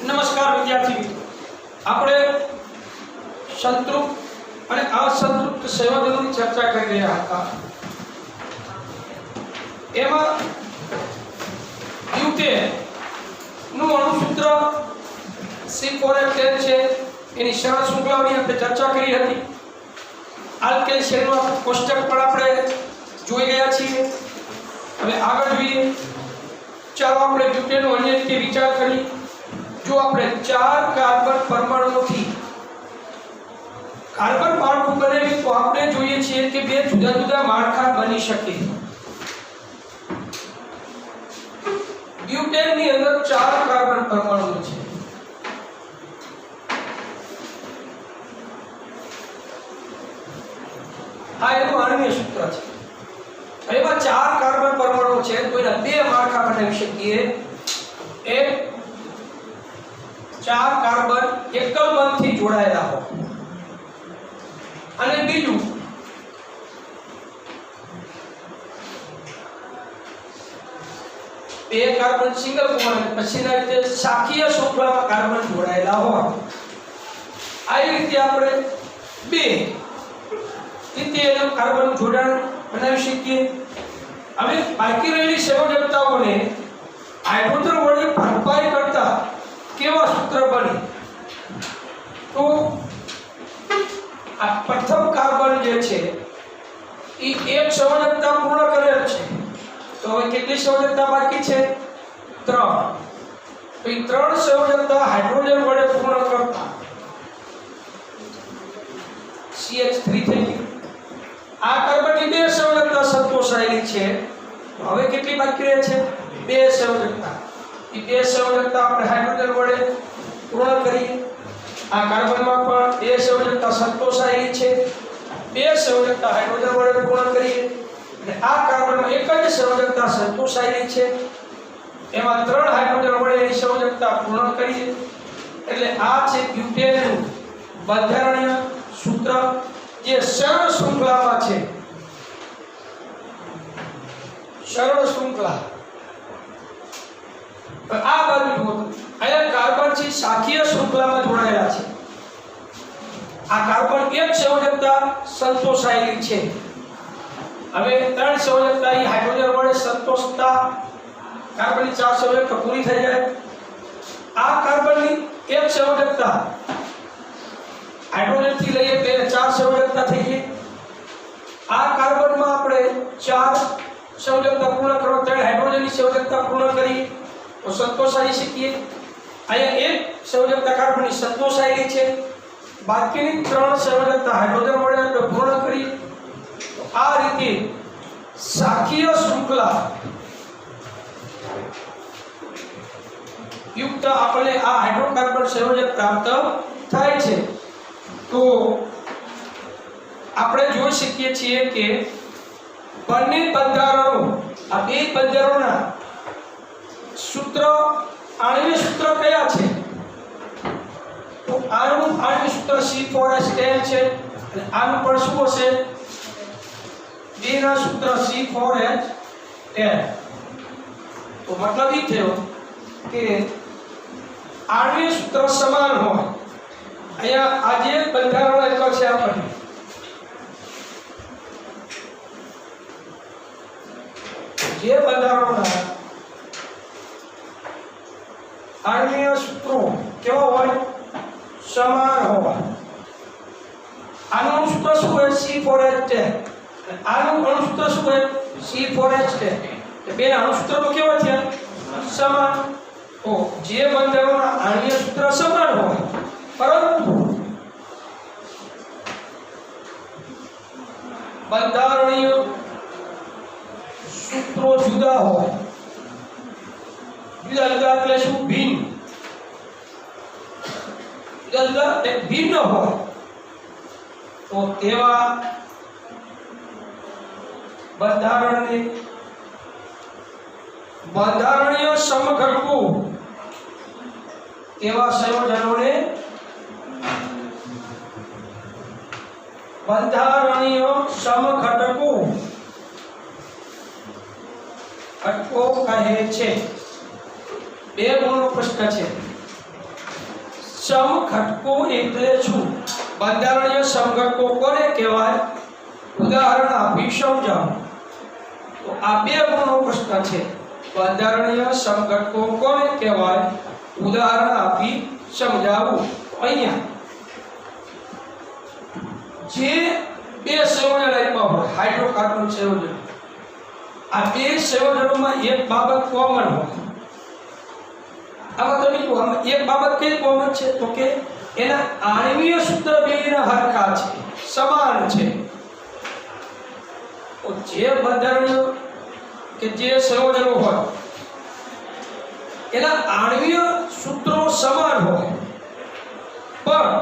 नमस्कार विद्यार्थी મિત્રો, આપણે સંતૃપ્ત અને અસંતૃપ્ત સંયોજનોની ચર્ચા કરી રહ્યા હતા। એમાં બ્યુટેન નું અણુસૂત્ર C4H10 છે, એની સરળ શૃંખલાઓની આપણે ચર્ચા કરી હતી। આલ્કેલ શ્રેણીનું કોષ્ટક પણ આપણે જોઈ ગયા છીએ। હવે આગળ જોઈએ, ચાલો આપણે બ્યુટેનનો અન્ય રીતે વિચાર કરીએ। જો આપણે 4 કાર્બન પરમાણુઓથી કાર્બન માળખું બનાવીએ તો આપણે જોઈએ છીએ કે બે જુદા જુદા માળખા બની શકે। બ્યુટેનની અંદર 4 કાર્બન પરમાણુઓ છે। આ એનું આણ્વીય સૂત્ર છે। એમાં 4 કાર્બન પરમાણુ છે તો એના બે માળખા બનાવી શકીએ। એક 4 કાર્બન એકલ બંધથી જોડાયેલા હોય અને બીજું બે કાર્બન સિંગલ બોન્ડ પછીના રીતે શાખીય શૃંખલામાં કાર્બન જોડાયેલા હોય। આ રીતે આપણે બે રીતે કાર્બન જોડાણ બનાવી શકીએ। હવે બાકી રહેલી સંયોજકતાઓને હાઇડ્રોજન વડે ભરપાઈ કરતા કેવા સૂત્ર બને તો આ પ્રથમ કાર્બન જે છે એ એક સંયોજકતા પૂર્ણ કરેલ છે, તો હવે કેટલી સંયોજકતા બાકી છે? 3। તો એ 3 સંયોજકતા હાઇડ્રોજન વડે પૂર્ણ કરતા CH3 થઈ ગઈ। આ કાર્બનની બે સંયોજકતા સંતોષાયેલી છે, તો હવે કેટલી બાકી રહે છે? 2 સંયોજકતા। એ 2 સંયોજકતા આપણે હાઇડ્રોજન વડે પૂર્ણ કરીએ। આ કાર્બનમાં પણ 2 સંયોજકતા સંતોષાયેલી છે, 2 સંયોજકતા હાઇડ્રોજન વડે પૂર્ણ કરીએ અને આ કાર્બનમાં એક જ સંયોજકતા સંતોષાયેલી છે, એમાં 3 હાઇડ્રોજન વડે એની સંયોજકતા પૂર્ણ કરીએ। એટલે આ છે બ્યુટેનનું બંધારણીય સૂત્ર જે સરળ શૃંખલામાં છે। સરળ શૃંખલા આ બાજુ જુઓ, અહીંયા કાર્બન છે શાખીય શૃંખલામાં જોડાયેલા છે। આ કાર્બન એક સંયોજકતા સંતોષાયેલી છે। હવે 3 સંયોજકતા એ હાઇડ્રોજન વડે સંતોષતા કાર્બનની 4 સંયોજકતા પૂરી થઈ જાય। આ કાર્બનની એક સંયોજકતા હાઇડ્રોજન થી લઈએ તો 4 સંયોજકતા થઈ ગઈ। આ કાર્બનમાં આપણે 4 સંયોજકતા પૂર્ણ કરો, 3 હાઇડ્રોજનની સંયોજકતા પૂર્ણ કરી તો સંતોષાઈ શકીએ। અહીંયા એક સંયોજકતા કાર્બનની સંતોષાયેલી છે, બાકીની 3 સંયોજકતા હાઇડ્રોજન વડે આપણે પૂર્ણ કરી તો આ રીતે શાખીય શૃંખલા યુક્ત આપણે આ હાઇડ્રોકાર્બન સંયોજક પ્રાપ્ત થાય છે। તો આપણે જોઈ શકીએ છીએ કે બંને બંધારણો, આ બે બંધારણોના સૂત્ર આણ્વીય સૂત્ર કયા છે? તો આનું આણ્વીય સૂત્ર C4H10 છે અને આનું પણ શું હશે? બેના સૂત્ર C4H10। તો મતલબ એ થયો કે આણ્વીય સૂત્ર સમાન હોય। અહીંયા આજે બંધારણ લખ્યો છે આપણને, જે બંધારણોના આણ્વીય સૂત્રો કેવા હોય? સમાન હોય। આનું સૂત્ર શું હોય? C4H10। આનું અણુસૂત્ર શું હોય? C4H10। બેના અણુસૂત્ર તો કેવા છે? સમાન। તો જે બંધારણોના આણ્વીય સૂત્ર સમાન હોય પરંતુ બંધારણીય સૂત્રો જુદા હોય, જુદા જુદા એટલે શું? ભિન્ન, જુદા જુદા ભિન્ન હોય તો તેવા બંધારણીય સમઘટકો, તેવા સંયોજનોને બંધારણીય સમઘટકો ઘટકો કહે છે? બે ગુણનો પ્રશ્ન છે. સમઘટકો એટલે શું? બંધારણીય સમઘટકો કોને કહેવાય? ઉદાહરણ આપી સમજાવો. તો આ બે ગુણનો પ્રશ્ન છે. બંધારણીય સમઘટકો કોને કહેવાય? ઉદાહરણ આપી સમજાવો. અહીંયા જે બે સંયોજન આપ્યા હોય, હાઇડ્રોકાર્બન સંયોજન, આ બે સંયોજનોમાં એક બાબત કોમન હોય. આમાં તમે જુઓ, આમાં એક બાબત કઈ કોમન છે? તો કે એના આણ્વીય સૂત્ર બેના હરખા છે, સમાન છે. તો જે બંધારણીય કે જે સંયોજનો હોય એના આણ્વીય સૂત્રો સમાન હોય, પણ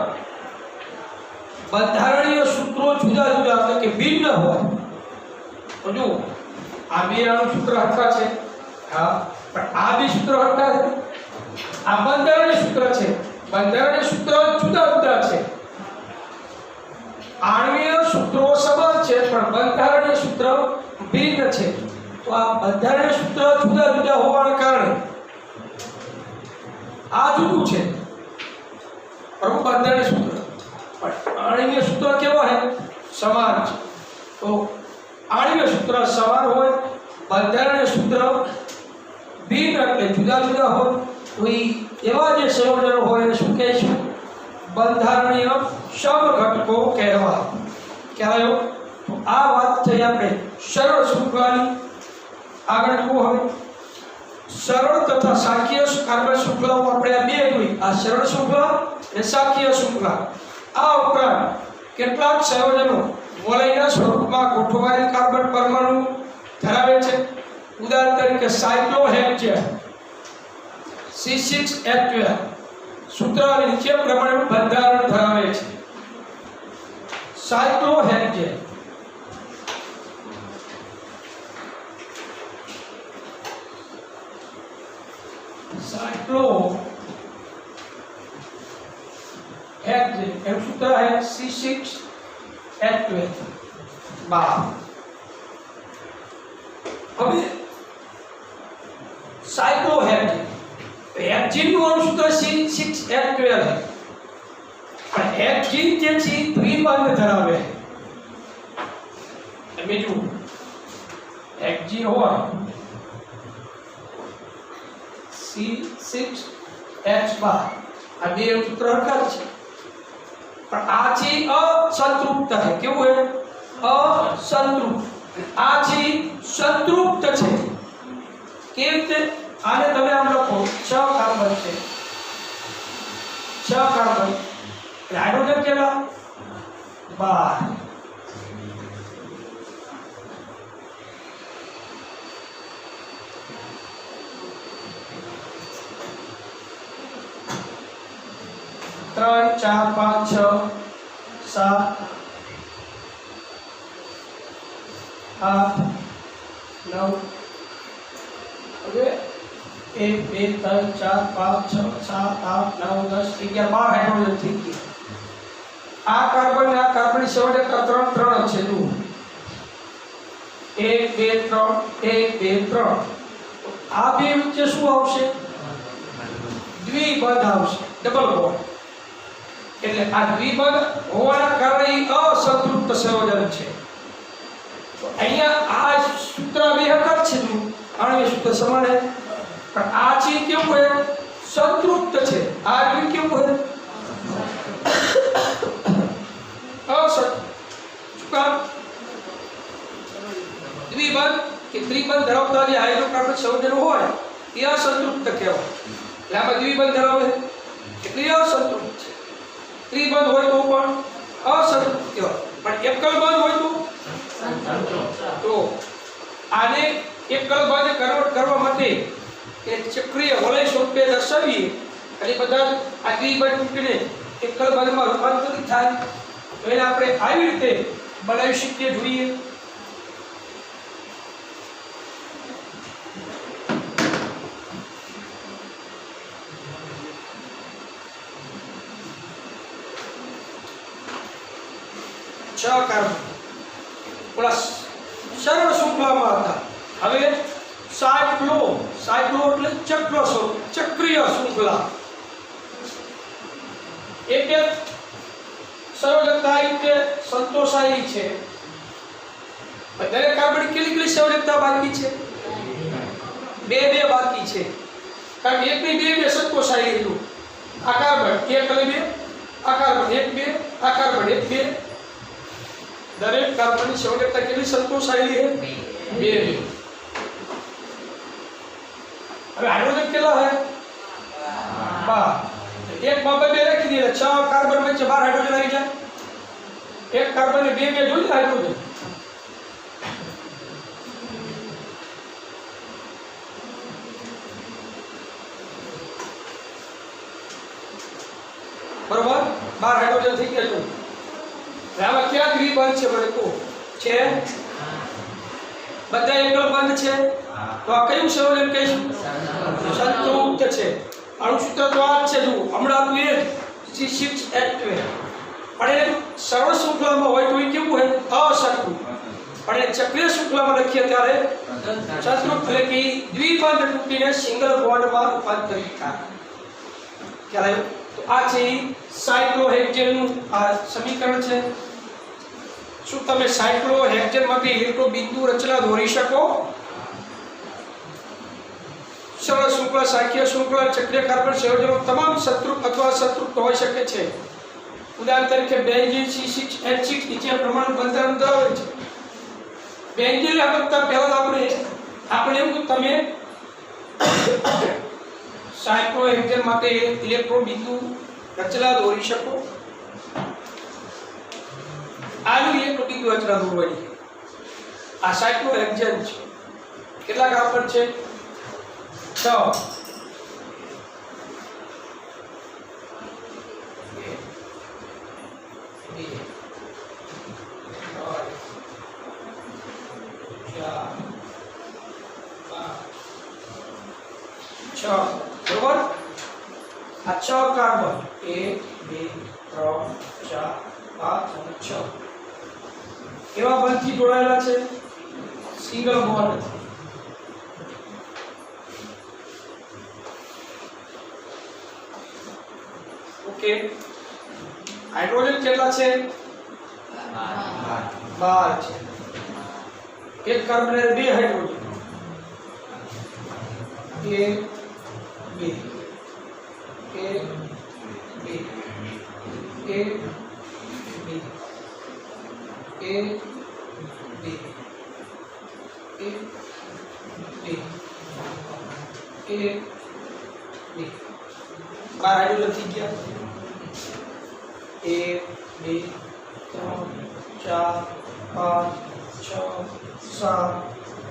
બંધારણીય સૂત્રો જુદા જુદા એટલે કે ભિન્ન હોય. તો જો આ બે અણુ સૂત્ર હરખા છે, હા, પણ આ બે સૂત્ર હરખા છે. આ બંધારણીય સૂત્ર છે, બંધારણીય સૂત્ર જુદા જુદા છે. આણ્વીય સૂત્રો સમાન છે પણ બંધારણીય સૂત્ર ભિન્ન છે. તો આ બંધારણીય સૂત્ર જુદા જુદા હોવાના કારણે આ જુદું છે, પરંતુ બંધારણીય સૂત્ર પણ આણ્વીય સૂત્ર કેવા છે? સમાન છે. તો આણ્વીય સૂત્ર સમાન હોય, બંધારણીય સૂત્ર ભિન્ન એટલે જુદા જુદા હોય, તો એવા જે સંયોજનો હોય એને શું કહેશું? બંધારણીય સમઘટકો કહેવાય. કહેવાયો. તો આ વાત થઈ આપણે સરળ શૃંખલાની. આગળ જુઓ હવે સરળ તથા શાખીય કાર્બન શૃંખલાઓ આપણે આ બે જોઈ. આ સરળ શૃંખલા અને શાખીય શૃંખલા. આ ઉપરાંત કેટલાક સંયોજનો વલયના સ્વરૂપમાં ગોઠવાયેલ કાર્બન પરમાણુ ધરાવે છે. ઉદાહરણ તરીકે સાયક્લોહેક્ઝેન C6H12 સૂત્ર નીચે પ્રમાણે બંધારણ ધરાવે છે. સાયક્લોહેક્ઝેન એનું સૂત્ર है C6H12 હવે साइक्लोहेक्सेन हेक्सेन નું સૂત્ર C6H12 है પણ હેક્સીન જે છે દ્વિબંધ ધરાવે. બીજું હેક્સીન હોય C6H12 આ બે સૂત્ર હરખા છે પણ આ છે અસંતૃપ્ત છે. કેવું है? असंतृप्त. આ છે સંતૃપ્ત છે. કેવી રીતે? આને તમે આમ લખો 6 કાર્બન છે, 6 કાર્બન એટલે હાઇડ્રોજન કેટલા? 12. ત્રણ, 4, 5, 6, 7, 8, 9. હવે 1, 2, 3, 4, 5, 6, 7, 8, 9, 10, 11, 12 હાઇડ્રોજન થઈ ગયા. આ કાર્બન ને આ કાર્બન સંયોજક 3 3 છે. જુઓ 1, 2, 3, 1, 2, 3. આ બે વચ્ચે શું આવશે? દ્વિબંધ આવશે, ડબલ બોન્ડ. એટલે આ દ્વિબંધ હોવાના કારણે અસંતૃપ્ત સંયોજન છે. તો અહીંયા આ સૂત્ર વિહકર છે. આણ્વીય સૂત્ર સમાન છે પણ આ છે કેવું है? સંતૃપ્ત છે. આ દ્વિ કેવું है? દ્વિબંધ કે ત્રિબંધ ધરાવતા જે હાઇડ્રોકાર્બન સંયોજનો હોય એ અસંતૃપ્ત કહેવાય. એટલે આમાં દ્વિબંધ ધરાવે એટલે અસંતૃપ્ત છે. ત્રિબંધ હોય તો પણ અસંતૃપ્ત કહેવાય, પણ એકલ બંધ હોય તો આને એકલ બંધ કન્વર્ટ કરવા માટે એક ચક્રીય વલય સ્વરૂપે દર્શાવીએ અને બધા આ દ્વિબંધ તૂટીને એકલ બંધમાં રૂપાંતરિત થાય. તો એને આપણે આવી રીતે બનાવી શકીએ. જોઈએ કાર્બન પ્લસ સરળ શૃંખલામાં હતા. હવે સાયક્લો એટલે ચક્રીય શૃંખલા એટલે સંયોજકતા રીતે સંતોષાયેલી છે। દરેક કાર્બન કેટલી સંયોજકતા બાકી છે? બે બાકી છે, કારણ કે એકની બે સંતોષાયેલું। આ કાર્બન 1 અને 2, આ કાર્બન 1 2, આ કાર્બન 1 2, દરેક કાર્બનની સંયોજકતા કેટલી સંતોષાયેલી છે? 2। હવે હાઇડ્રોજન કેટલા है? 12। एक बाबा में रखी दिए 6 कार्बन में 12 हाइड्रोजन आई जाए। एक कार्बन में 2 जोड़ी हाइड्रोजन। बराबर 12 हाइड्रोजन थी गया। तो आमा क्या द्विबंध छे बने को छे? બધા એકલ બંધ છે, તો આ કયું સંયોજન કહીશું? સંતૃપ્ત છે। અણુસૂત્ર તો આ છે, જો હમણાં આપણું એ C6H12 પણ એ સરળ શૃંખલામાં હોય તો એ કેવું હોય? અસંતૃપ્ત। પણ એ ચક્રીય શૃંખલામાં લખીએ ત્યારે સંતૃપ્ત, એટલે કે દ્વિબંધ તૂટીને સિંગલ બોન્ડમાં રૂપાંતરિત થાય। ખ્યાલ આવ્યો? તો આ છે સાયક્લોહેક્ઝેનનું આ સમીકરણ છે। શું તમે સાયક્લોહેક્ઝેનમાંથી ઇલેક્ટ્રોન બિંદુ રચના દોરી શકો? સરળ શૃંખલા, સાયક્લીય શૃંખલા, ચક્રીય કાર્બન સંયોજનો તમામ સંતૃપ્ત અથવા અસંતૃપ્ત હોઈ શકે છે। ઉદાહરણ તરીકે બેન્ઝીન C6H6 નીચે પ્રમાણનું બંધારણ ધરાવે છે। બેન્ઝીન લખતા પહેલા આપણે એવું તમે સાયક્લોહેક્ઝેનમાંથી ઇલેક્ટ્રોન બિંદુ રચના દોરી શકો? આનું ઇલેક્ટ્રોન બિંદુ રચના દોરવાની આ સાયક્લોહેક્ઝેન છે। કેટલા કાર્બન છે? 6। बराबर आ 6 कार्बन 1 2 3 4 5 અને 6 એવા બંધથી જોડાયેલા છે, સિંગલ બોન્ડ। ओके, हाइड्रोजन કેટલા છે? 12 છે। એક કાર્બન અને 2 હાઇડ્રોજન, 1 2 1 2 1 2 1 2 1 2 1 2 बार हाइड्रोजन थी गया। 1 2 3 4 5 6 7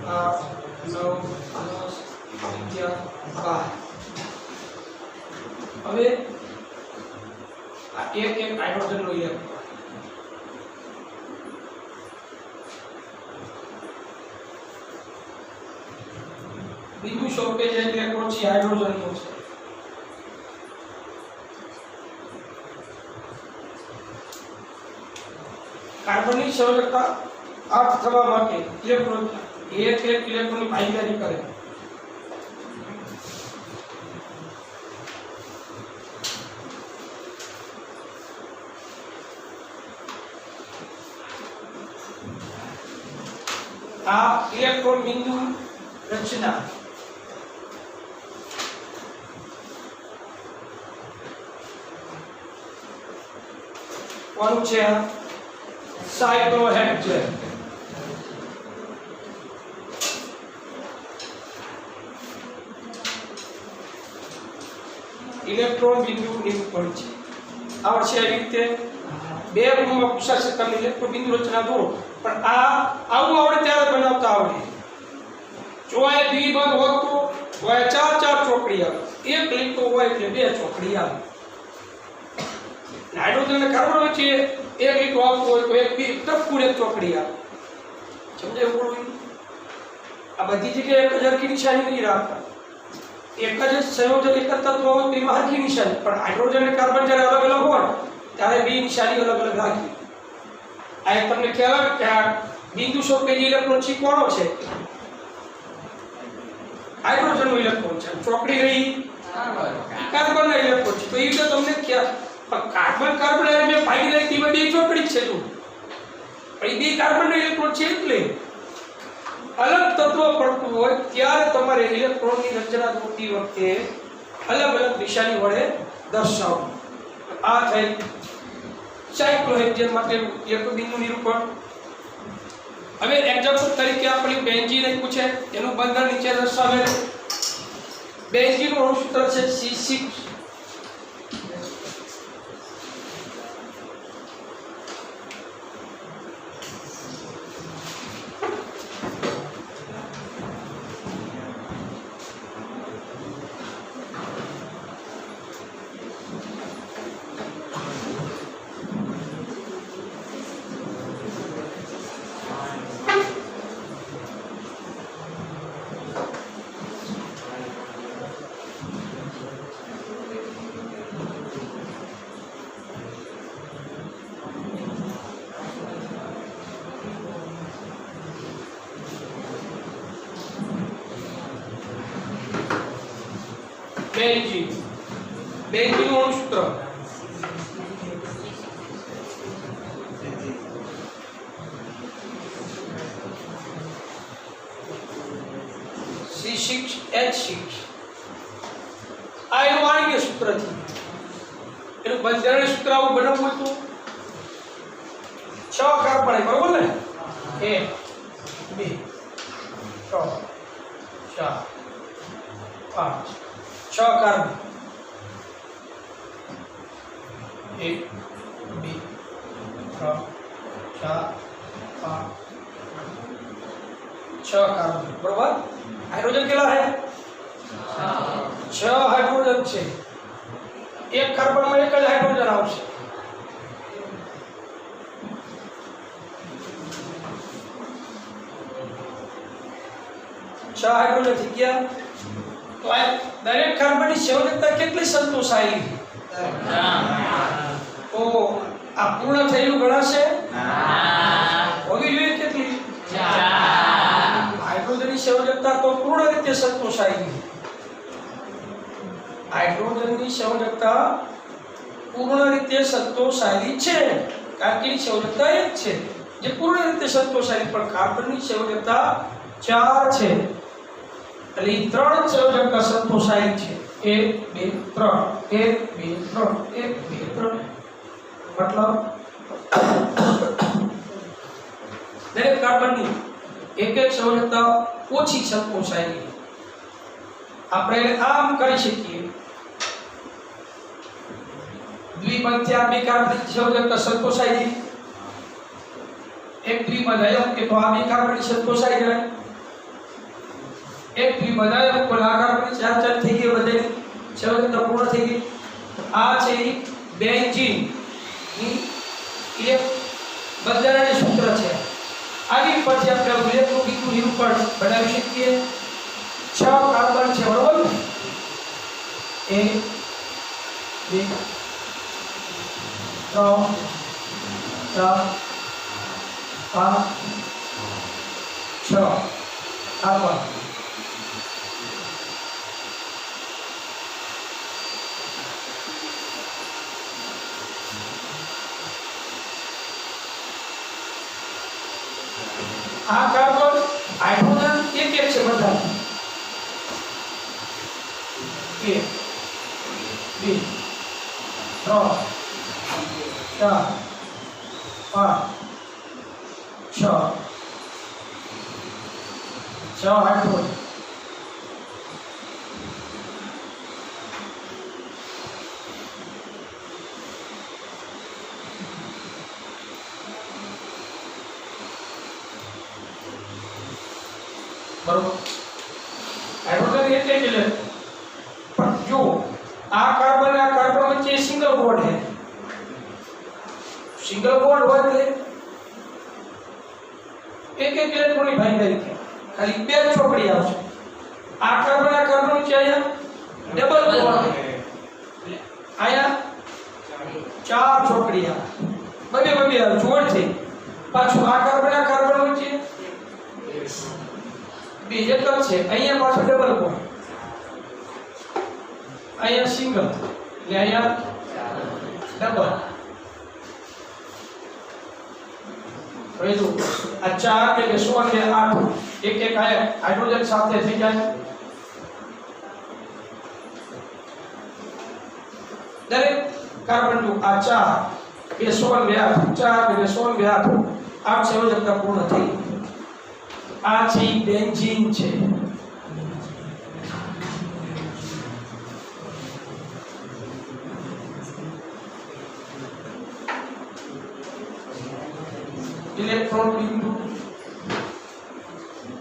8 9 10 11 12। હવે આ એક હાઇડ્રોજન નો ઇલેક્ટ્રોન બિંદુ સ્વરૂપે જે ઇલેક્ટ્રોન છે હાઇડ્રોજન નો છે। કાર્બનની સંયોજકતા 8 થવા માટે ઇલેક્ટ્રોન એક ઇલેક્ટ્રોનની ભાગીદારી કરે। આ ઇલેક્ટ્રોન બિંદુ રચના કોનું છે? સાયક્લોહેક્ઝેન। ઇલેક્ટ્રોન બિંદુ નિરૂપણ છે। આવડશે આ રીતે બે રૂમમાં પૂછાશે તમે ઇલેક્ટ્રોન બિંદુ રચના દોરો, પણ આ આવું આવડે ત્યારે બનાવતા આવડે। જો આ દ્વિબંધ હોત તો હોય 4 ચોકડી આવે, એક લીટો હોય એટલે 2 ચોકડી આવે। હાઇડ્રોજન અને કાર્બન વચ્ચે एक लिटो आपको तो एक भी तब पूरे चौकड़ी आ समझे बोलो। अब बधी जगह 1000 की निशानी नहीं रखता, एक ज संयोजन एक तत्व हो तो एમાં હરખી નિશાની, પણ હાઇડ્રોજન અને કાર્બન જ્યારે અલગ અલગ હોય ત્યારે બે નિશાની અલગ અલગ રાખી। આ એક તમને ખ્યાલ આવે કે આ બિંદુ સ્વરૂપે ઇલેક્ટ્રોન છે કોનો છે? હાઇડ્રોજનનો ઇલેક્ટ્રોન છે, ચોકડી રહી કાર્બનના ઇલેક્ટ્રોન છે. તો એ તો તમને ખ્યાલ, કાર્બન કાર્બન આયન બે ભાગી જાય તે બધી ચોકડી જ છે. તો એ બે કાર્બનના ઇલેક્ટ્રોન છે એટલે અલગ તત્વ પડતું હોય ત્યારે તમારે ઇલેક્ટ્રોનની રચના થતી વખતે અલગ અલગ નિશાની વડે દર્શાવવું. આ થઈ સાયક્લોહેક્સેન માટે એકબીજનું નિરૂપણ. હવે એક્ઝામ્પલ તરીકે આપણે બેન્ઝીન આપ્યું છે, એનું બંધન નીચે દર્શાવેલું. બેન્ઝીનનું અણુસૂત્ર છે C6. બેન્ઝીનનું અણુસૂત્ર C6H6. આ એનું વાણિજ્ય સૂત્ર છે. એનું બંધારણ સૂત્ર આવું બનાવવું હતું. 6 કાર્બન, બરોબર ને? 1 2 3 4 5 6 કાર્બન. 1 2 3 4 5 6 कार्बन, बरोबर. हाइड्रोजन केला है 6 हाइड्रोजन છે. એક કાર્બન માં એક જ હાઇડ્રોજન આવશે. છ હાઇડ્રોજન થઈ ગયા. તો આ દરેક કાર્બનની સંયોજકતા કેટલી સંતોષાયેલી? તો આ પૂર્ણ થયેલું ગણાશે? હોવી જોઈએ કેટલી? 4. હાઇડ્રોજનની સંયોજકતા તો પૂર્ણ રીતે સંતોષાયેલી. હાઇડ્રોજનની સંયોજકતા પૂર્ણ રીતે સંતોષાયેલી છે, કારણ કે સંયોજકતા એક છે જે પૂર્ણ રીતે સંતોષાયેલી. પણ કાર્બનની સંયોજકતા 4 છે, એટલે 3 સંયોજકતા સંતોષાયેલી છે. 1 2 3 1 2 3 મતલબ દરેક કાર્બનની એક એક સંયોજકતા ઓછી સંતોષાયેલી. આપણે આમ કરી શકીએ. દ્વિબંધથી આ બે કાર્બનની સંયોજકતા સંતોષાયેલી. એક દ્વિબંધાયક કે તો આ બે કાર્બનની સંતોષાઈ જાય. એક દ્વિબંધાયક પર આ કાર્બનની 4 થઈ ગઈ, બધાની સંયોજકતા પૂર્ણ થઈ ગઈ. આ છે બેન્ઝીન ની બંધારણીય સૂત્ર છે. આની પરથી આપણે ઇલેક્ટ્રોકિનેટિક નિરૂપણ બનાવી શકીએ. 6 કાર્બન છે, બરોબર ને? 1 2 3 4 5 6 કાર્બન. આ કાર્બન હાઇડ્રોજન એક એક છે બધા. 1 2 3 4 5 6 હાઇડ્રોજન. बरोबर. हाइड्रोजन एक एक ले, पर जो आ कार्बन वच्चे सिंगल बॉन्ड है. सिंगल बॉन्ड હોય એટલે એક એક ઇલેક્ટ્રોનની ભાગીદારી થાય. ખાલી બે ચોકડી આવશે. આ કાર્બન વચ્ચે આયા ડબલ બોન્ડ છે, આયા 4 ચોકડી આવે. બબે જોડ થઈ. પાછું આ કાર્બન વચ્ચે બે એક જ છે અહીંયા પાછું ડબલ બોન્ડ અહીંયા સિંગલ એટલે અહીંયા ડબલ હવે જો આ 4 એટલે 16 અને 8 એક એક હાઇડ્રોજન સાથે થઈ જાય દરેક કાર્બન નું આ 4 એ 16 બે 8 4 એટલે 16 બે 8 8 સંયોજકતા પૂર્ણ થઈ આ છે બેન્ઝીન છે इलेक्ट्रॉन बिंदु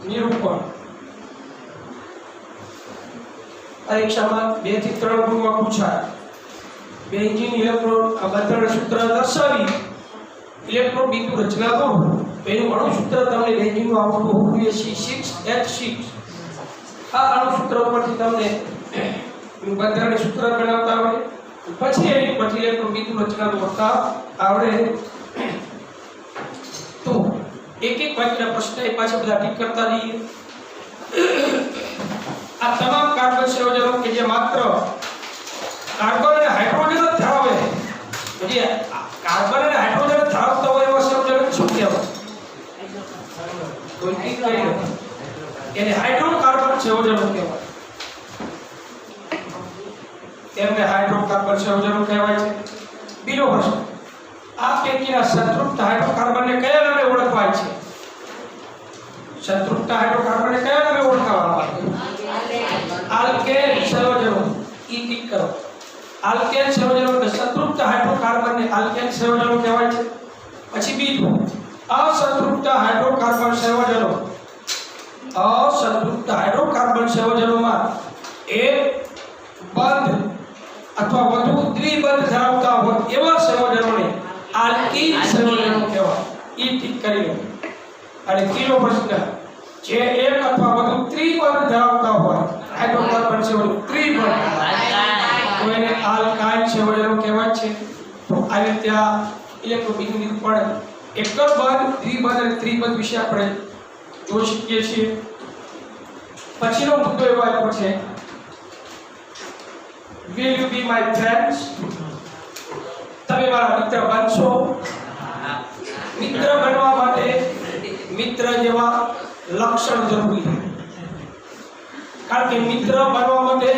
निरूपण परीक्षा में 2 થી 3 गुणમાં પૂછાય બેન્ઝીન ઇલેક્ટ્રોન બંધારણ સૂત્ર દર્શાવી ઇલેક્ટ્રોન બિંદુ રચના કરો એનું અણુ સૂત્ર તમને બેન્ઝીન નું આવતું હોવું જોઈએ C6H6 આ અણુ સૂત્ર પરથી તમને બંધારણ સૂત્ર બનાવતા આવડે પછી એની પછી ઇલેક્ટ્રોન બિંદુ રચના કરતા આવડે तो एक-एक वाक्य प्रश्न एक पाछे બધા ઠીક કરતા રહીએ આ તમામ કાર્બન સંયોજનો કે જે માત્ર કાર્બન અને હાઇડ્રોજન જ ધરાવે જે કાર્બન અને હાઇડ્રોજન ધરાવતા હોય એવા સંયોજનો શું કહેવાય કોઈ ઠીક કરી લો એને હાઇડ્રોકાર્બન સંયોજનો કહેવાય તેમને હાઇડ્રોકાર્બન સંયોજનો કહેવાય છે બીજો પ્રશ્ન આ પૈકીના સંતૃપ્ત હાઇડ્રોકાર્બનને કયા નામે ઓળખવાય છે સંતૃપ્ત હાઇડ્રોકાર્બનને કયા નામે ઓળખવામાં આવે આલ્કેન સંયોજનો ઈ ટીક કરો આલ્કેન સંયોજનો કે સંતૃપ્ત હાઇડ્રોકાર્બનને આલ્કેન સંયોજનો કહેવાય છે પછી બીજું અસંતૃપ્ત હાઇડ્રોકાર્બન સંયોજનોમાં એક બંધ અથવા વધુ દ્વિબંધ ધરાવતા હોય એવા સંયોજનોને આલ્કીન સંયોજનો કહેવાય ઈ ઠીક કરી લો અને ત્રીજો પ્રશ્ન જે એક અથવા વધુ ત્રિબંધ ધરાવતા હોય હાઇડ્રોકાર્બન સંયોજનો ત્રિબંધ તો એને આલ્કાઇન સંયોજનો કહેવાય છે તો આ રીતે આ ઇલેક્ટ્રોબિંદુ નિરૂપણ એક જ બંધ દ્વિબંધ અને ત્રિબંધ વિશે આપણે જોઈ શકીએ છીએ પછીનો મુદ્દો એવો આવ્યો છે will you be my friends તમે મારા મિત્ર બનશો મિત્ર બનવા માટે મિત્ર જેવા લક્ષણ જરૂરી છે કારણ કે મિત્ર બનવા માટે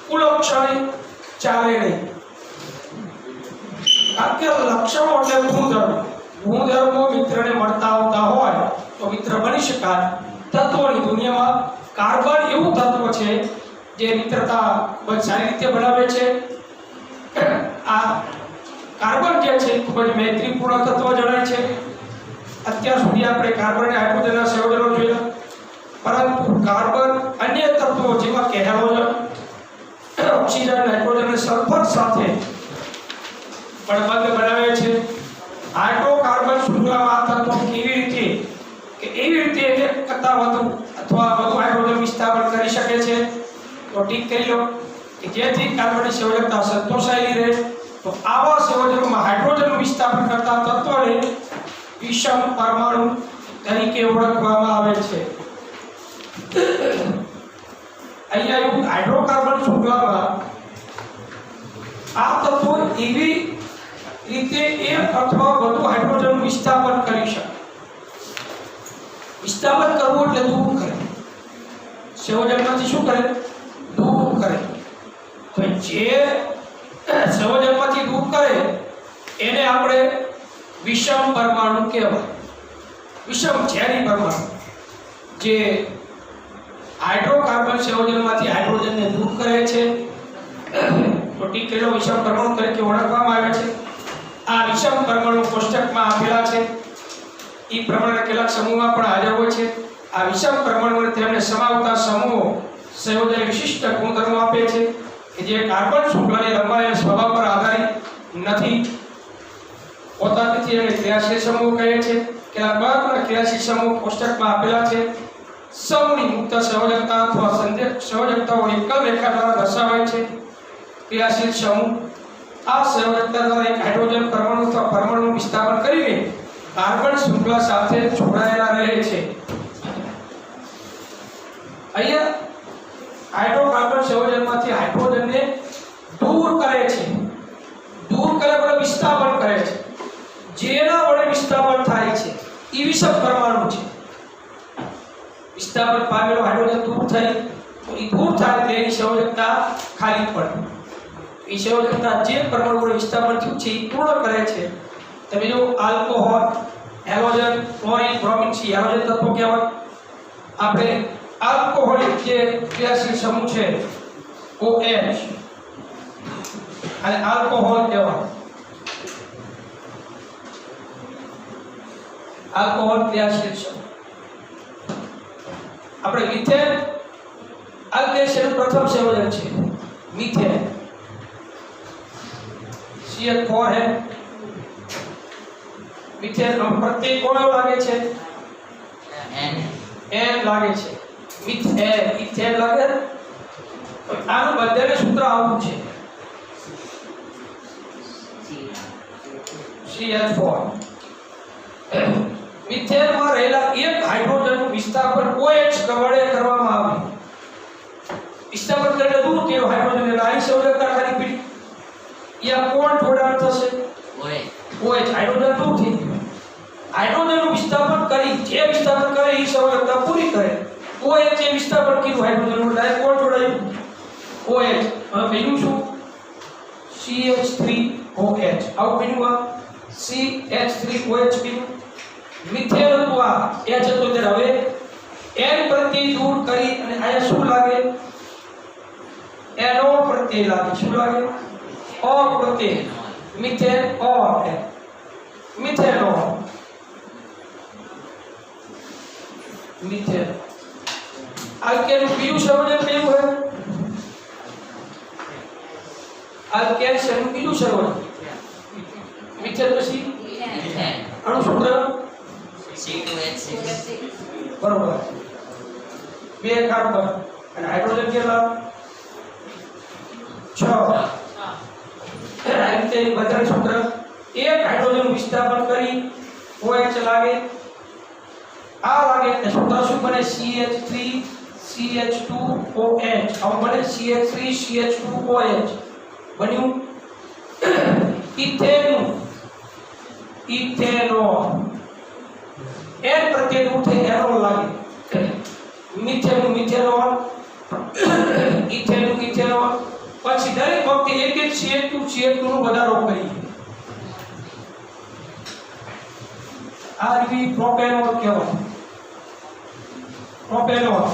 કુલક્ષણ ચાલે નહીં કારણ કે લક્ષણો એટલે ગુણધર્મો મિત્રને મળતા આવતા હોય તો મિત્ર બની શકાય તત્વોની દુનિયામાં કાર્બન એવું તત્વ છે જે મિત્રતા ખૂબ સારી રીતે બનાવે છે આ કાર્બન જે છે ખૂબ જ મૈત્રીપૂર્ણ તત્વ જણાય છે અત્યાર સુધી આપણે કાર્બન અને હાઇડ્રોજનના સંયોજનો જોયા પરંતુ કાર્બન અન્ય તત્વો જેવા કે હેલોજન ઓક્સિજન નાઇટ્રોજન અને સલ્ફર સાથે પણ બંધ બનાવે છે હાઇડ્રોકાર્બન શૃંખલામાં આ તત્વો કેવી રીતે કે એવી રીતે એક કરતા વધુ અથવા વધુ હાઇડ્રોજન વિસ્થાપન કરી શકે છે તો ઠીક કરી લો કે જેથી કાર્બનની સંયોજકતા સંતોષાયેલી રહે તો આવા સંયોજનોમાં હાઇડ્રોજનનું વિસ્થાપન કરતા તત્વોને વિષમ પરમાણુ તરીકે ઓળખવામાં આવે છે અહીંયા એવું હાઇડ્રોકાર્બન શૃંખલામાં આ તત્વો એવી રીતે એક અથવા વધુ હાઇડ્રોજનનું વિસ્થાપન કરી શકે વિસ્થાપન કરવું એટલે દૂર કરે સંયોજનમાંથી શું કરે દૂર કરે તો જે સંયોજનમાંથી દૂર કરે એને આપણે વિષમ પરમાણુ કહેવાય વિષમ ઝેરી પરમાણુ જે હાઇડ્રોકાર્બન સંયોજનમાંથી હાઇડ્રોજનને દૂર કરે છે તો ટીકેલો વિષમ પરમાણુ તરીકે ઓળખવામાં આવે છે આ વિષમ પરમાણુ કોષ્ટકમાં આપેલા છે એ પ્રમાણના કેટલાક સમૂહમાં પણ હાજર હોય છે આ વિષમ પરમાણુઓને તેમને સમાવતા સમૂહો સંયોજન વિશિષ્ટ ગુણધર્મો આપે છે કે જે કાર્બન શૃંખલાની લંબાઈ અને સ્વભાવ પર આધારિત નથી પોતાથી એને ક્રિયાશીલ સમૂહ કહે છે કેટલાક મહત્વના ક્રિયાશીલ સમૂહ કોષ્ટકમાં આપેલા છે સમૂહની મુક્ત સંયોજકતા અથવા સંયોજકતાઓ એકલ રેખા દ્વારા દર્શાવાય છે ક્રિયાશીલ સમૂહ આ સંયોજકતા દ્વારા એક હાઇડ્રોજન પરમાણુ અથવા પરમાણુનું વિસ્થાપન કરીને કાર્બન શૃંખલા સાથે જોડાયેલા રહે છે વિષમ પરમાણુ છે. વિસ્થાપન પામેલો હાઇડ્રોજન દૂર થાય તો એ દૂર થાય એટલે એની સંયોજકતા ખાલી પડે. એ સંયોજકતા જે પરમાણુનું વિસ્થાપન થયું છે એ પૂર્ણ કરે છે. તમે જો આલ્કોહોલ, હેલોજન, ક્લોરીન, બ્રોમિન છે હેલોજન તત્વો કહેવાય. આપણે આલ્કોહોલિક જે ક્રિયાશીલ સમૂહ છે OH અને આલ્કોહોલ કહેવાય. આલ્કોહોલ ક્રિયાશીલ સમૂહ. આપણે મિથેન આલ્કેનનું પ્રથમ સંયોજન છે મિથેન. CH4 है. મિથેન પ્રત્યેક કોણ લાગે છે? N લાગે છે. મિથેન ઇથેન લાગે. આનું બધાને સૂત્ર આવું છે CH4. મિથેનમાં રહેલા એક હાઇડ્રોજનનું વિસ્થાપન OH વડે કરવામાં આવે. વિસ્થાપન કરીને દૂર કર્યો હાઇડ્રોજન એટલે અહીં સંયોજકતા ખાલી પડી. યા કોણ જોડાણ થશે? OH. હાઇડ્રોજન દૂર થઈ ગયું. હાઇડ્રોજનનું વિસ્થાપન કરી જે વિસ્થાપન કરે એ સંયોજકતા પૂરી કરે. OH જે વિસ્થાપન કર્યું હાઇડ્રોજનનું એટલે કોણ જોડાયું? OH. હવે બીજું શું? CH3OH. આવું બીજું CH3OH બીજું મિથેન હતું. આ H હતો ત્યારે હવે N પ્રત્યય દૂર કરી અને અહીંયા શું લાગે? NO પ્રત્યય લાગે. શું લાગે? O પ્રત્યય. Methane O methanol. મિથેન. આલ્કેનનું બીજું સંયોજન કેવું હોય? આલ્કેનનું બીજું સંયોજન મિથેન પછી અણુ સૂત્ર C2H6 બરોબર. 2 કાર્બન અને હાઇડ્રોજન કેટલા? 6. આ રીતે બધાનું સૂત્ર એક હાઇડ્રોજન વિસ્થાપન કરી OH લાગે. આ લાગે એટલે સૂત્ર શું બને? CH3 CH2OH. આવું બને CH3 CH2OH બન્યું. ઇથેનોલ. N પ્રત્યય દૂર થઈ એનોલ લાગે. મિથેનનું મિથેનોલ, ઇથેનનું ઇથેનોલ. પછી દરેક વખતે એક એક CH2 નો વધારો કરી. આ રીતે પ્રોપેનોલ કહેવાય. Propanol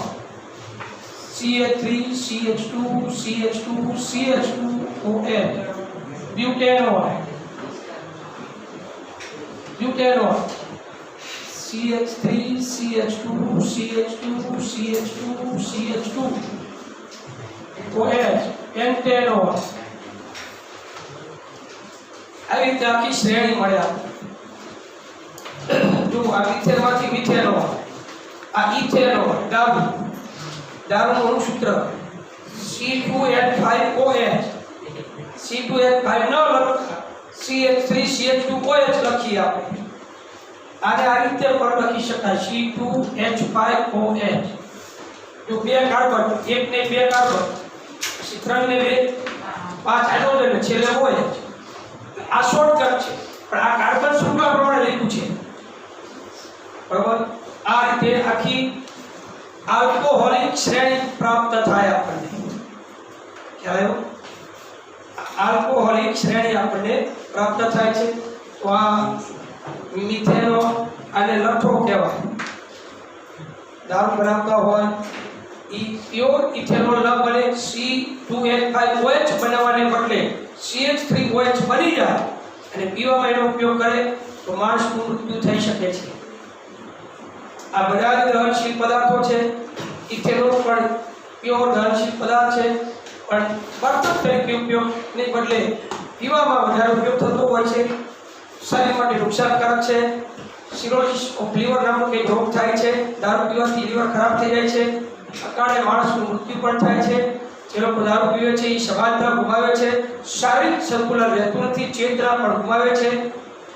CH3 CH2 CH2OH. Butanol. Butanol CH3 CH2 CH2 OH. Pentanol. આવી રીતે આખી શ્રેણી મળે આપણે. જો આ મિથેનમાંથી મિથેનોલ, આ ઇથેનોલ દારૂનું અણુ સૂત્ર C2H5OH. C2H5 ન લખતા CH3 CH2OH લખી આપણે. આને આ રીતે પણ લખી શકાય C2H5OH. જો 2 કાર્બન, 1 ને 2 કાર્બન, પછી 3 ને 2, 5 હાઇડ્રોજન ને છેલ્લે OH. આ શોર્ટકટ છે પણ આ કાર્બન શૃંખલા પ્રમાણે લખ્યું છે. બરાબર. આ રીતે આખી આલ્કોહોલિક શ્રેણી પ્રાપ્ત થાય આપણને. ખ્યાલ આવ્યો? આલ્કોહોલિક શ્રેણી આપણને પ્રાપ્ત થાય છે. તો આ મિથેનોલ અને લઠ્ઠો કહેવાય. દારૂ બનાવતા હોય ઈ પ્યોર ઇથેનોલ ન બને, C2H5OH બનાવવાને બદલે CH3OH બની જાય અને પીવામાં એનો ઉપયોગ કરે તો માણસનું મૃત્યુ થઈ શકે છે. આ બધા દહનશીલ પદાર્થો છે. ઇથેનોલ પણ પ્યોર દહનશીલ પદાર્થ છે પણ બળતણ તરીકે ઉપયોગને બદલે પીવામાં વધારે ઉપયોગ થતો હોય છે. શરીર માટે નુકસાનકારક છે. સિરોસિસ ઓફ લીવર નામનો કંઈક રોગ થાય છે. દારૂ પીવાથી લીવર ખરાબ થઈ જાય છે. અકાળે માણસનું મૃત્યુ પણ થાય છે. જે લોકો દારૂ પીવે છે એ સમાનતા ગુમાવે છે. શારીરિક સંતુલન રહેતું નથી. ચેતના પણ ગુમાવે છે.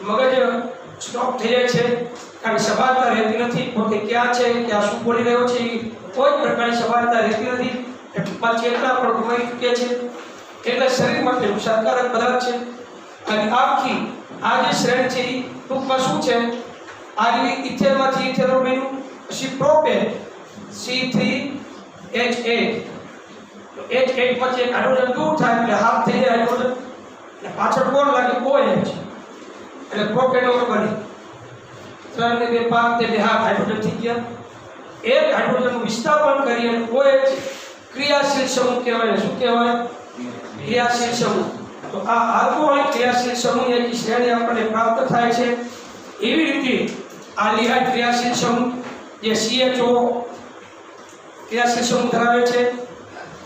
મગજ સ્ટોપ થઈ જાય છે કારણ સમાનતા રહેતી નથી. પોતે ક્યાં છે, ક્યાં શું બોલી રહ્યો છે, કોઈ પ્રકારની સમાનતા રહેતી નથી. એટલે ચેતના પણ ગુમાવી ચૂક્યા છે. એટલે શરીર માટે નુકસાનકારક પદાર્થ છે. અને આખી આ જે શ્રેણી છે એ ટૂંકમાં શું છે? આ રીતે ઇથેનોલમાંથી ઇથેનોલ બન્યું, પછી પ્રોપેન C3H8, તો H8 પછી એક હાઇડ્રોજન દૂર થાય એટલે હાફ થઈ જાય હાઇડ્રોજન, અને પાછળ કોણ લાગે OH, એટલે પ્રોપેનોલ બની 3 ને 2 5 તે બે હાફ હાઇડ્રોજન થઈ ગયા. એક હાઇડ્રોજનનું વિસ્થાપન કરી અને OH ક્રિયાશીલ સમૂહ કહેવાય. શું કહેવાય? ક્રિયાશીલ સમૂહ. તો આ આલ્કોહોલિક ક્રિયાશીલ સમૂહની એક શ્રેણી આપણને પ્રાપ્ત થાય છે. એવી રીતે આલ્ડીહાઇડ ક્રિયાશીલ સમૂહ જે CHO ક્રિયાશીલ સમૂહ ધરાવે છે,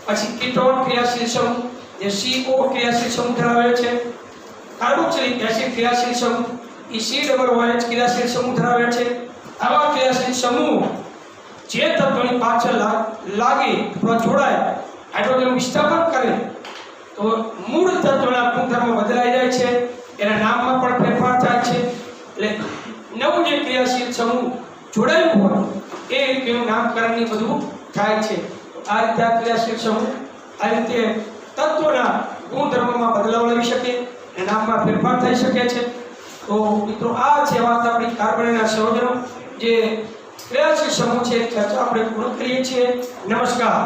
પછી કીટોન ક્રિયાશીલ સમૂહ જે CO ક્રિયાશીલ સમૂહ ધરાવે છે, કાર્બોક્સિલિક એસિડ ક્રિયાશીલ સમૂહ એ COOH ક્રિયાશીલ સમૂહ ધરાવે છે. આવા ક્રિયાશીલ સમૂહ જે તત્વની પાછળ લાગે અથવા જોડાય હાઇડ્રોજન વિસ્થાપન કરે તો મૂળ તત્વના ગુણધર્મો બદલાઈ જાય છે, એના નામમાં પણ ફેરફાર થાય છે. એટલે નવું જે ક્રિયાશીલ સમૂહ જોડાયું હોય એ રીતેનું નામકરણની બધું થાય છે. આ રીતે આ ક્રિયાશીલ સમૂહ આ રીતે તત્વના ગુણધર્મોમાં બદલાવ લાવી શકે અને નામમાં ફેરફાર થઈ શકે છે. તો મિત્રો આ છે વાત આપણી કાર્બનના સંયોજનો જે ક્રિયાશીલ સમૂહ છે ચર્ચા આપણે પૂર્ણ કરીએ છીએ. નમસ્કાર.